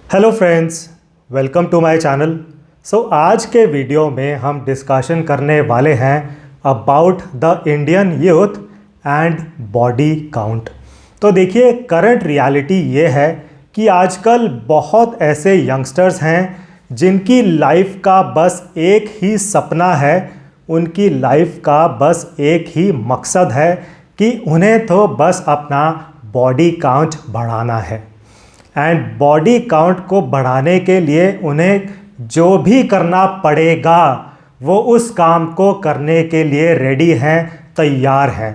Hello friends, welcome to my channel. आज के video में हम डिस्कशन करने वाले हैं about the Indian youth and body count. तो देखिए, करंट रियलिटी ये है कि आजकल बहुत ऐसे यंगस्टर्स हैं जिनकी लाइफ का बस एक ही सपना है, उनकी लाइफ का बस एक ही मकसद है कि उन्हें तो बस अपना बॉडी काउंट बढ़ाना है। एंड बॉडी काउंट को बढ़ाने के लिए उन्हें जो भी करना पड़ेगा वो उस काम को करने के लिए रेडी हैं, तैयार हैं।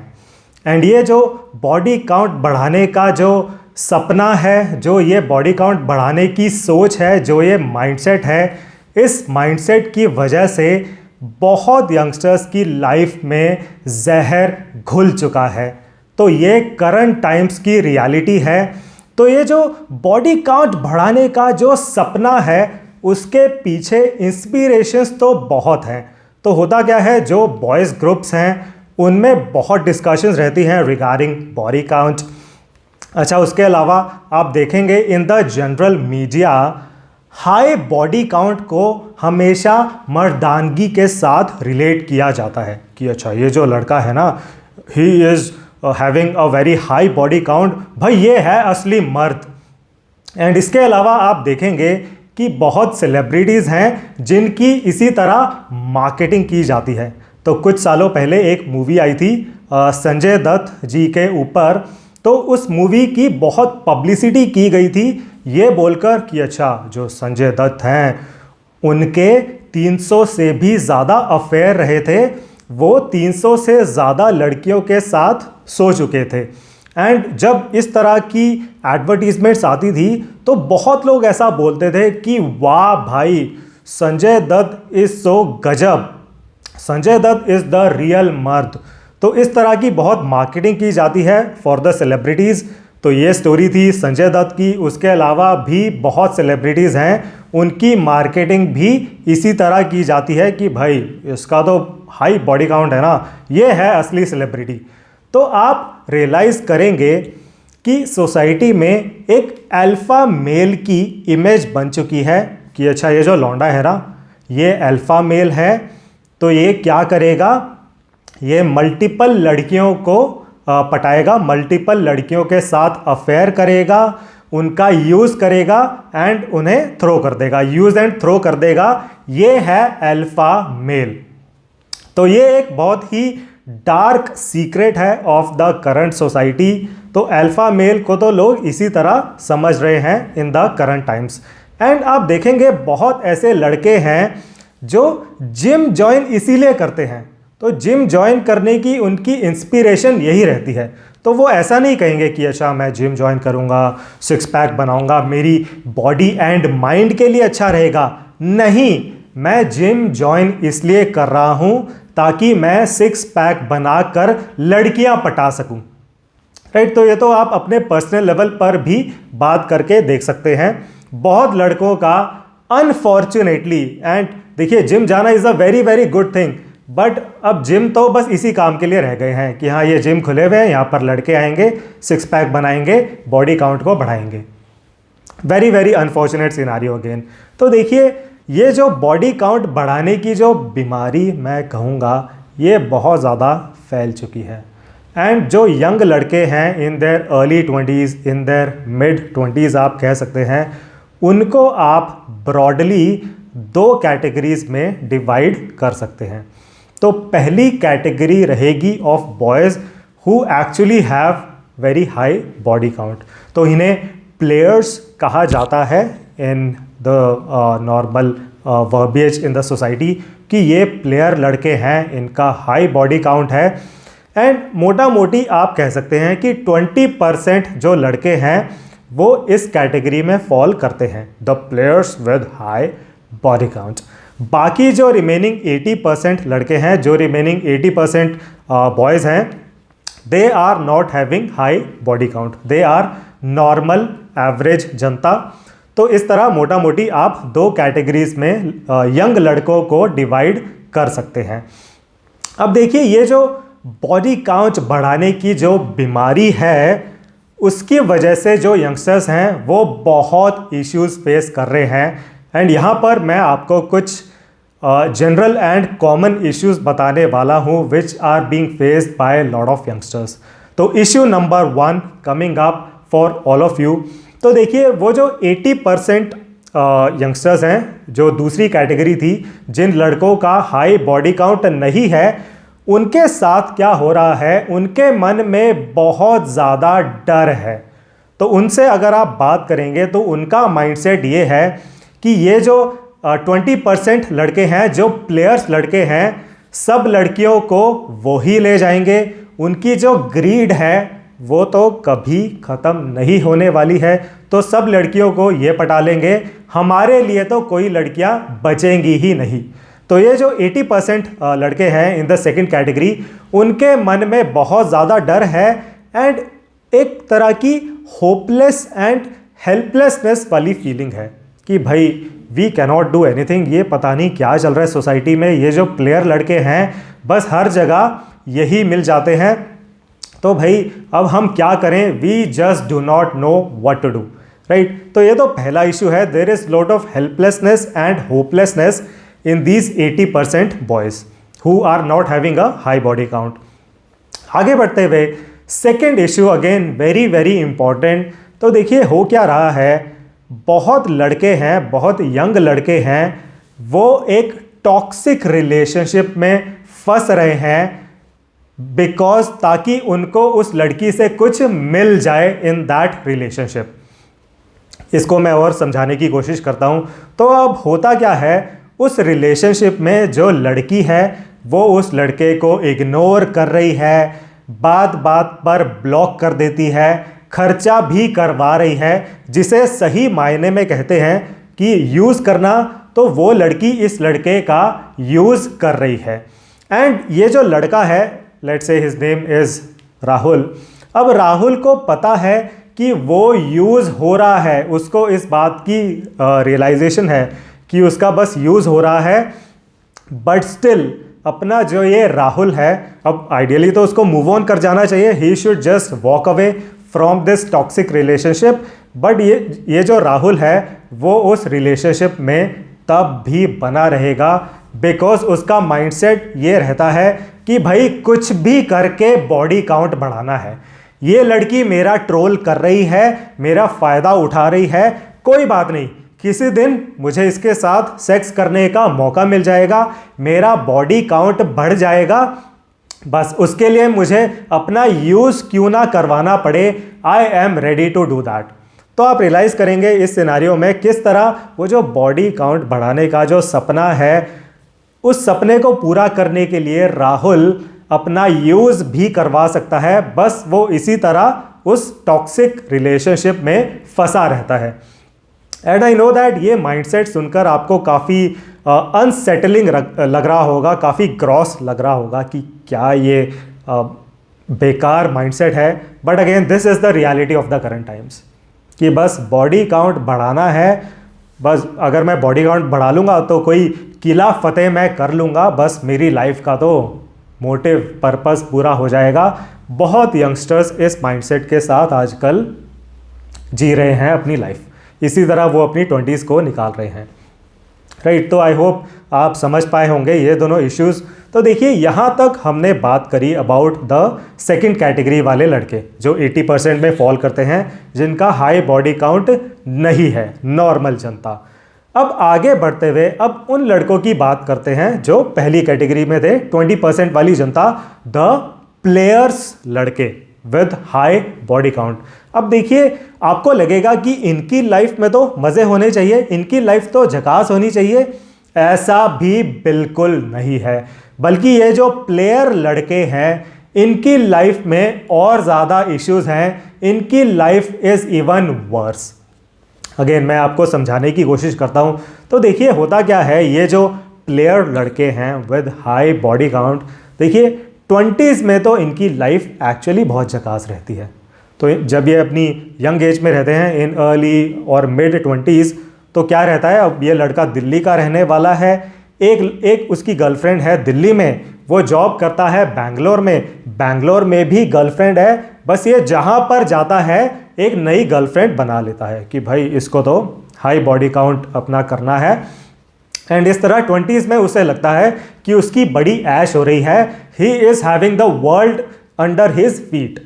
एंड ये जो बॉडी काउंट बढ़ाने का जो सपना है, जो ये बॉडी काउंट बढ़ाने की सोच है, जो ये माइंडसेट है, इस माइंडसेट की वजह से बहुत यंगस्टर्स की लाइफ में जहर घुल चुका है। तो ये करंट टाइम्स की रियलिटी है। तो ये जो बॉडी काउंट बढ़ाने का जो सपना है, उसके पीछे इंस्पिरेशंस तो बहुत हैं। तो होता क्या है, जो बॉयज़ ग्रुप्स हैं उनमें बहुत डिस्कशंस रहती हैं रिगार्डिंग बॉडी काउंट। अच्छा, उसके अलावा आप देखेंगे in the general media high body count को हमेशा मर्दानगी के साथ रिलेट किया जाता है कि अच्छा, ये जो लड़का है ना, he is having a very high body count, भाई ये है असली मर्द। एंड इसके अलावा आप देखेंगे कि बहुत सेलिब्रिटीज़ हैं जिनकी इसी तरह मार्केटिंग की जाती है। तो कुछ सालों पहले एक मूवी आई थी संजय दत्त जी के ऊपर। तो उस मूवी की बहुत पब्लिसिटी की गई थी ये बोलकर कि अच्छा, जो संजय दत्त हैं उनके 300 से भी ज़्यादा अफेयर रहे थे, वो 300 से ज़्यादा लड़कियों के साथ सो चुके थे। एंड जब इस तरह की एडवर्टीजमेंट्स आती थी तो बहुत लोग ऐसा बोलते थे कि वाह भाई, संजय दत्त इज़ सो गजब, Sanjay Dutt is the real मर्द। तो इस तरह की बहुत मार्केटिंग की जाती है फॉर द सेलिब्रिटीज़। तो ये स्टोरी थी संजय दत्त की। उसके अलावा भी बहुत सेलिब्रिटीज़ हैं, उनकी मार्केटिंग भी इसी तरह की जाती है कि भाई इसका तो हाई बॉडी काउंट है ना, ये है असली सेलिब्रिटी। तो आप रियलाइज़ करेंगे कि सोसाइटी में एक अल्फ़ा मेल की इमेज बन चुकी है कि अच्छा, ये जो लौंडा है ना, ये अल्फ़ा मेल है, तो ये क्या करेगा, ये मल्टीपल लड़कियों को पटाएगा, मल्टीपल लड़कियों के साथ अफेयर करेगा, उनका यूज़ करेगा एंड उन्हें थ्रो कर देगा, यूज़ एंड थ्रो कर देगा। ये है अल्फ़ा मेल। तो ये एक बहुत ही डार्क सीक्रेट है ऑफ द करंट सोसाइटी। तो अल्फ़ा मेल को तो लोग इसी तरह समझ रहे हैं in the current times. And आप देखेंगे बहुत ऐसे लड़के हैं जो जिम ज्वाइन इसीलिए करते हैं। तो जिम ज्वाइन करने की उनकी इंस्पिरेशन यही रहती है। तो वो ऐसा नहीं कहेंगे कि अच्छा, मैं जिम ज्वाइन करूँगा, सिक्स पैक बनाऊँगा, मेरी बॉडी एंड माइंड के लिए अच्छा रहेगा। नहीं, मैं जिम ज्वाइन इसलिए कर रहा हूँ ताकि मैं सिक्स पैक बनाकर लड़कियाँ पटा सकूँ। राइट। तो ये तो आप अपने पर्सनल लेवल पर भी बात करके देख सकते हैं। बहुत लड़कों का अनफॉर्चुनेटली, एंड देखिए, जिम जाना is a very very good thing, but अब जिम तो बस इसी काम के लिए रह गए हैं कि हाँ, ये जिम खुले हुए हैं, यहाँ पर लड़के आएंगे, सिक्स पैक बनाएंगे, बॉडी काउंट को बढ़ाएंगे। Very very unfortunate scenario again. तो देखिए, ये जो बॉडी काउंट बढ़ाने की जो बीमारी मैं कहूँगा, ये बहुत ज़्यादा फैल चुकी है। एंड जो यंग लड़के हैं in their early 20s, in their mid 20s आप कह सकते हैं, उनको आप ब्रॉडली दो कैटेगरीज में डिवाइड कर सकते हैं। तो पहली कैटेगरी रहेगी of boys who actually have very high body count. तो इन्हें प्लेयर्स कहा जाता है in the normal verbiage in the society कि ये प्लेयर लड़के हैं, इनका हाई बॉडी काउंट है। एंड मोटा मोटी आप कह सकते हैं कि 20% जो लड़के हैं वो इस कैटेगरी में फॉल करते हैं, the players with high body count. बाकी जो रिमेनिंग 80% लड़के हैं, जो रिमेनिंग 80% बॉयज़ हैं, they are not having high body count, they are normal average जनता। तो इस तरह मोटा मोटी आप दो कैटेगरीज में यंग लड़कों को डिवाइड कर सकते हैं। अब देखिए, ये जो बॉडी काउंट बढ़ाने की जो बीमारी है, उसकी वजह से जो यंगस्टर्स हैं वो बहुत इश्यूज फेस कर रहे हैं। एंड यहाँ पर मैं आपको कुछ जनरल एंड कॉमन इश्यूज बताने वाला हूँ which are being faced by lot of youngsters. तो issue number 1 coming up for all of you. तो देखिए, वो जो 80% यंगस्टर्स हैं जो दूसरी कैटेगरी थी, जिन लड़कों का हाई बॉडी काउंट नहीं है, उनके साथ क्या हो रहा है, उनके मन में बहुत ज़्यादा डर है। तो उनसे अगर आप बात करेंगे तो उनका माइंडसेट ये है कि ये जो 20% लड़के हैं, जो प्लेयर्स लड़के हैं, सब लड़कियों को वो ही ले जाएंगे। उनकी जो ग्रीड है वो तो कभी ख़त्म नहीं होने वाली है। तो सब लड़कियों को ये पटा लेंगे, हमारे लिए तो कोई लड़कियां बचेंगी ही नहीं। तो ये जो 80% लड़के हैं इन द सेकंड कैटेगरी, उनके मन में बहुत ज़्यादा डर है एंड एक तरह की होपलेस एंड हेल्पलेसनेस वाली फीलिंग है कि भाई वी कैनॉट डू एनीथिंग। ये पता नहीं क्या चल रहा है सोसाइटी में, ये जो प्लेयर लड़के हैं बस हर जगह यही मिल जाते हैं। तो भाई अब हम क्या करें, we just do not know what to do, right. तो ये तो पहला इशू है, there is lot of helplessness and hopelessness in these 80% boys who are not having a high body count. आगे बढ़ते हुए second issue again very very important. तो देखिए हो क्या रहा है, बहुत लड़के हैं, बहुत यंग लड़के हैं, वो एक टॉक्सिक रिलेशनशिप में फंस रहे हैं बिकॉज ताकि उनको उस लड़की से कुछ मिल जाए इन दैट रिलेशनशिप। इसको मैं और समझाने की कोशिश करता हूं। तो अब होता क्या है, उस रिलेशनशिप में जो लड़की है वो उस लड़के को इग्नोर कर रही है, बात बात पर ब्लॉक कर देती है, खर्चा भी करवा रही है, जिसे सही मायने में कहते हैं कि यूज़ करना। तो वो लड़की इस लड़के का यूज़ कर रही है। एंड ये जो लड़का है, let's say his name is Rahul. अब राहुल को पता है कि वो यूज़ हो रहा है, उसको इस बात की रियलाइजेशन है कि उसका बस यूज़ हो रहा है, बट स्टिल अपना जो ये राहुल है, अब आइडियली तो उसको मूव ऑन कर जाना चाहिए, he should just walk away from this toxic relationship. But ये जो राहुल है वो उस रिलेशनशिप में तब भी बना रहेगा बिकॉज उसका माइंडसेट ये रहता है कि भाई कुछ भी करके बॉडी काउंट बढ़ाना है। ये लड़की मेरा ट्रोल कर रही है, मेरा फ़ायदा उठा रही है, कोई बात नहीं, किसी दिन मुझे इसके साथ सेक्स करने का मौका मिल जाएगा, मेरा बॉडी काउंट बढ़ जाएगा, बस उसके लिए मुझे अपना यूज़ क्यों ना करवाना पड़े, I am ready to do that. तो आप रियलाइज़ करेंगे इस सिनेरियो में किस तरह वो जो बॉडी काउंट बढ़ाने का जो सपना है, उस सपने को पूरा करने के लिए राहुल अपना यूज़ भी करवा सकता है, बस वो इसी तरह उस टॉक्सिक रिलेशनशिप में फंसा रहता है। एंड आई नो दैट ये माइंडसेट सुनकर आपको काफ़ी अनसेटलिंग लग रहा होगा, काफ़ी ग्रॉस लग रहा होगा कि क्या ये बेकार माइंडसेट है। But again this is the reality of the current times कि बस बॉडी काउंट बढ़ाना है, बस अगर मैं बॉडी काउंट बढ़ा लूँगा तो कोई किला फतेह मैं कर लूँगा, बस मेरी लाइफ का तो मोटिव पर्पस पूरा हो जाएगा। बहुत यंगस्टर्स इस माइंडसेट के साथ आजकल जी रहे हैं अपनी लाइफ, इसी तरह वो अपनी 20s को निकाल रहे हैं, राइट। तो आई होप आप समझ पाए होंगे ये दोनों इश्यूज़। तो देखिए यहाँ तक हमने बात करी अबाउट द सेकंड कैटेगरी वाले लड़के जो 80% में फॉल करते हैं, जिनका हाई बॉडी काउंट नहीं है, नॉर्मल जनता। अब आगे बढ़ते हुए अब उन लड़कों की बात करते हैं जो पहली कैटेगरी में थे, 20% वाली जनता, द प्लेयर्स लड़के विद हाई बॉडी काउंट। अब देखिए आपको लगेगा कि इनकी लाइफ में तो मज़े होने चाहिए, इनकी लाइफ तो झकास होनी चाहिए, ऐसा भी बिल्कुल नहीं है। बल्कि ये जो प्लेयर लड़के हैं इनकी लाइफ में और ज़्यादा इश्यूज हैं, इनकी life is even worse. Again मैं आपको समझाने की कोशिश करता हूँ। तो देखिए होता क्या है, ये जो प्लेयर लड़के हैं विद हाई बॉडी काउंट, देखिए 20s में तो इनकी लाइफ एक्चुअली बहुत झकास रहती है। तो जब ये अपनी यंग एज में रहते हैं, इन अर्ली और मिड 20s, तो क्या रहता है, अब ये लड़का दिल्ली का रहने वाला है, एक उसकी गर्लफ्रेंड है दिल्ली में, वो जॉब करता है बैंगलोर में भी गर्लफ्रेंड है, बस ये जहाँ पर जाता है एक नई गर्लफ्रेंड बना लेता है कि भाई इसको तो हाई बॉडी काउंट अपना करना है। एंड इस तरह 20s में उसे लगता है कि उसकी बड़ी ऐश हो रही है, he is having the world under his feet.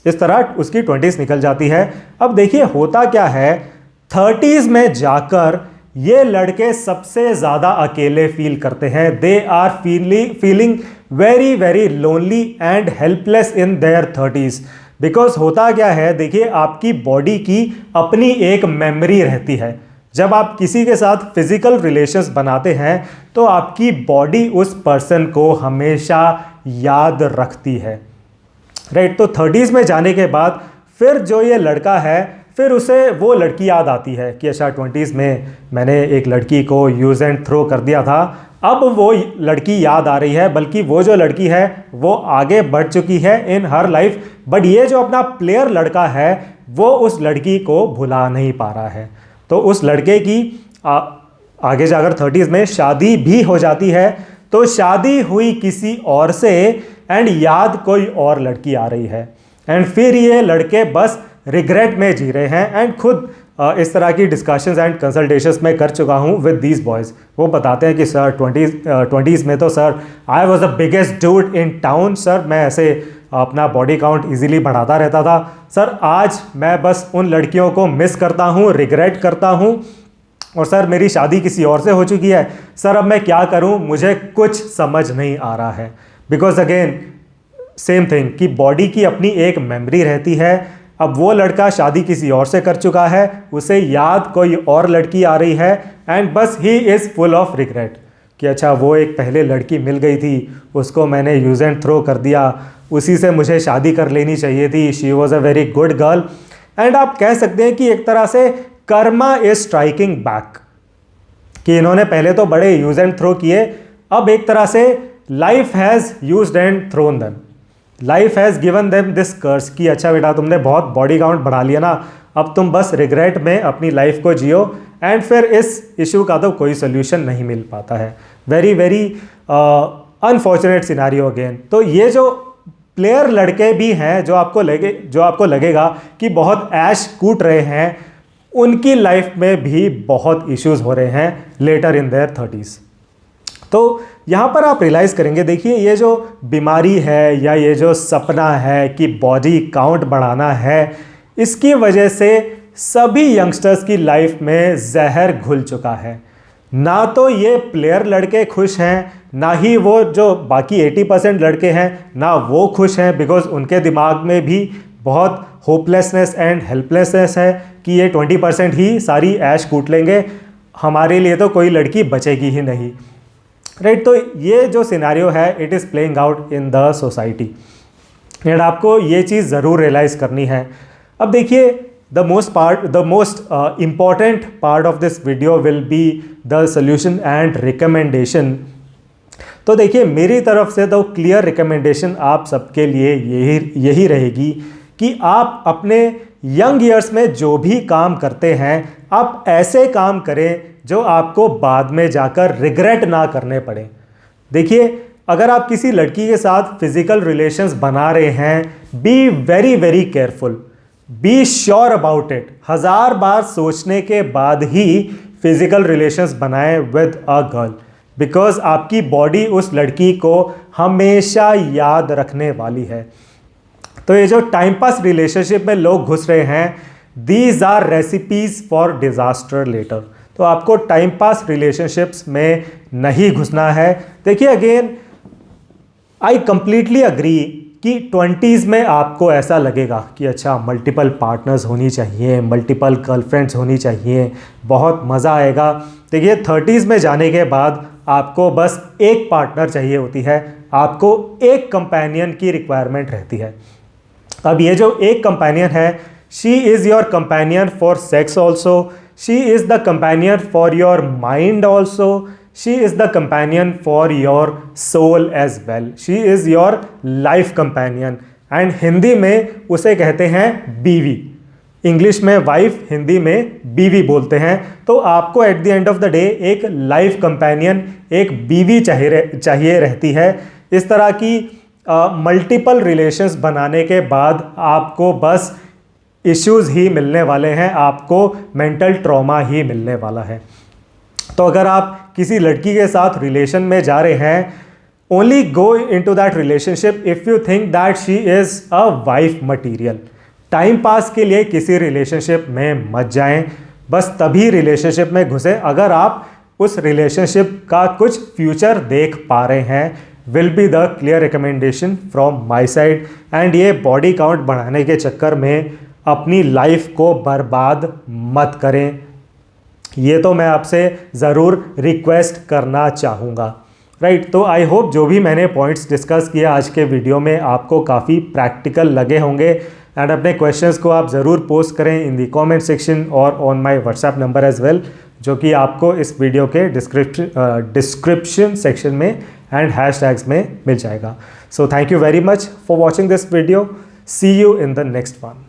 इस तरह उसकी 20s निकल जाती है। अब देखिए होता क्या है, 30s में जाकर ये लड़के सबसे ज़्यादा अकेले फील करते हैं। They are feeling very very lonely and helpless in their 30s। Because होता क्या है, देखिए आपकी बॉडी की अपनी एक मेमोरी रहती है। जब आप किसी के साथ फिजिकल रिलेशंस बनाते हैं तो आपकी बॉडी उस पर्सन को हमेशा याद रखती है, राइट। तो 30s में जाने के बाद फिर जो ये लड़का है, फिर उसे वो लड़की याद आती है कि अच्छा 20s में मैंने एक लड़की को यूज़ एंड थ्रो कर दिया था। अब वो लड़की याद आ रही है, बल्कि वो जो लड़की है वो आगे बढ़ चुकी है इन हर लाइफ, बट ये जो अपना प्लेयर लड़का है वो उस लड़की को भुला नहीं पा रहा है। तो उस लड़के की आगे जाकर 30s में शादी भी हो जाती है। तो शादी हुई किसी और से एंड याद कोई और लड़की आ रही है, एंड फिर ये लड़के बस रिग्रेट में जी रहे हैं। एंड खुद इस तरह की डिस्कशंस एंड कंसल्टेशंस में कर चुका हूँ विद दीज बॉयज़। वो बताते हैं कि सर 20s में तो sir I was the biggest dude in town. Sir मैं ऐसे अपना बॉडी काउंट इजीली बढ़ाता रहता था। सर आज मैं बस उन लड़कियों को मिस करता हूँ, रिग्रेट करता हूँ, और सर मेरी शादी किसी और से हो चुकी है। सर अब मैं क्या करूँ, मुझे कुछ समझ नहीं आ रहा है। बिकॉज अगेन सेम थिंग कि बॉडी की अपनी एक मेमोरी रहती है। अब वो लड़का शादी किसी और से कर चुका है, उसे याद कोई और लड़की आ रही है, एंड बस he is full of regret कि अच्छा वो एक पहले लड़की मिल गई थी, उसको मैंने यूज़ एंड थ्रो कर दिया, उसी से मुझे शादी कर लेनी चाहिए थी, she was a very good girl. And आप कह सकते हैं कि एक तरह से कर्मा इज स्ट्राइकिंग बैक, कि इन्होंने पहले तो बड़े यूज एंड थ्रो किए, अब एक तरह से life has used and thrown them, life has given them this curse कि अच्छा बेटा तुमने बहुत बॉडी काउंट बढ़ा लिया ना, अब तुम बस रिग्रेट में अपनी लाइफ को जियो। एंड फिर इस इशू का तो कोई सोल्यूशन नहीं मिल पाता है। Very very unfortunate scenario again. तो ये जो प्लेयर लड़के भी हैं जो आपको लगेगा कि बहुत ऐश कूट रहे हैं, उनकी लाइफ में भी बहुत इश्यूज हो रहे हैं लेटर इन देयर 30s। तो यहाँ पर आप रियलाइज़ करेंगे, देखिए ये जो बीमारी है या ये जो सपना है कि बॉडी काउंट बढ़ाना है, इसकी वजह से सभी यंगस्टर्स की लाइफ में जहर घुल चुका है। ना तो ये प्लेयर लड़के खुश हैं, ना ही वो जो बाकी 80% लड़के हैं ना वो खुश हैं, बिकॉज उनके दिमाग में भी बहुत होपलेसनेस एंड हेल्पलेसनेस है कि ये 20% ही सारी ऐश कूट लेंगे, हमारे लिए तो कोई लड़की बचेगी ही नहीं, राइट। तो ये जो सिनेरियो है it is playing out in the society, and आपको ये चीज़ ज़रूर रियलाइज़ करनी है। अब देखिए the most important part of this video will be the solution and recommendation। तो देखिए मेरी तरफ से तो क्लियर रिकमेंडेशन आप सबके लिए यही रहेगी कि आप अपने यंग ईयर्स में जो भी काम करते हैं आप ऐसे काम करें जो आपको बाद में जाकर रिग्रेट ना करने पड़े। देखिए अगर आप किसी लड़की के साथ फिजिकल रिलेशंस बना रहे हैं, be very very careful, be sure about it, 1000 बार सोचने के बाद ही फिजिकल रिलेशंस बनाएं विद अ गर्ल, बिकॉज आपकी बॉडी उस लड़की को हमेशा याद रखने वाली है। तो ये जो टाइम पास रिलेशनशिप में लोग घुस रहे हैं, these are recipes for disaster later. तो आपको टाइम पास रिलेशनशिप्स में नहीं घुसना है। देखिए अगेन आई कंप्लीटली अग्री कि 20s में आपको ऐसा लगेगा कि अच्छा मल्टीपल पार्टनर्स होनी चाहिए, मल्टीपल गर्लफ्रेंड्स होनी चाहिए, बहुत मज़ा आएगा। देखिए 30s में जाने के बाद आपको बस एक पार्टनर चाहिए होती है, आपको एक कंपेनियन की रिक्वायरमेंट रहती है। अब ये जो एक कंपेनियन है, she is your companion for sex also, she is the companion for your mind also, she is the companion for your soul as well, she is your life companion। And Hindi में उसे कहते हैं बीवी, English में wife, Hindi में बीवी बोलते हैं। तो आपको at the end of the day एक लाइफ कंपेनियन, एक बीवी चाहिए रहती है। इस तरह की मल्टीपल रिलेशंस बनाने के बाद आपको बस इश्यूज़ ही मिलने वाले हैं, आपको मेंटल ट्रॉमा ही मिलने वाला है। तो अगर आप किसी लड़की के साथ रिलेशन में जा रहे हैं, only go into that relationship if you think that she is a wife material. Time pass के लिए किसी रिलेशनशिप में मत जाएं, बस तभी रिलेशनशिप में घुसे अगर आप उस रिलेशनशिप का कुछ फ्यूचर देख पा रहे हैं। Will be the clear recommendation from my side. And ये बॉडी काउंट बढ़ाने के चक्कर में अपनी लाइफ को बर्बाद मत करें, ये तो मैं आपसे ज़रूर रिक्वेस्ट करना चाहूँगा, राइट। तो आई होप जो भी मैंने पॉइंट्स डिस्कस किए आज के वीडियो में आपको काफ़ी प्रैक्टिकल लगे होंगे। एंड अपने क्वेश्चंस को आप ज़रूर पोस्ट करें इन दी कमेंट सेक्शन और on my WhatsApp number as well, जो कि आपको इस वीडियो के डिस्क्रिप्शन सेक्शन में एंड हैशटैग्स में मिल जाएगा। So thank you very much for watching this video. See you in the next one.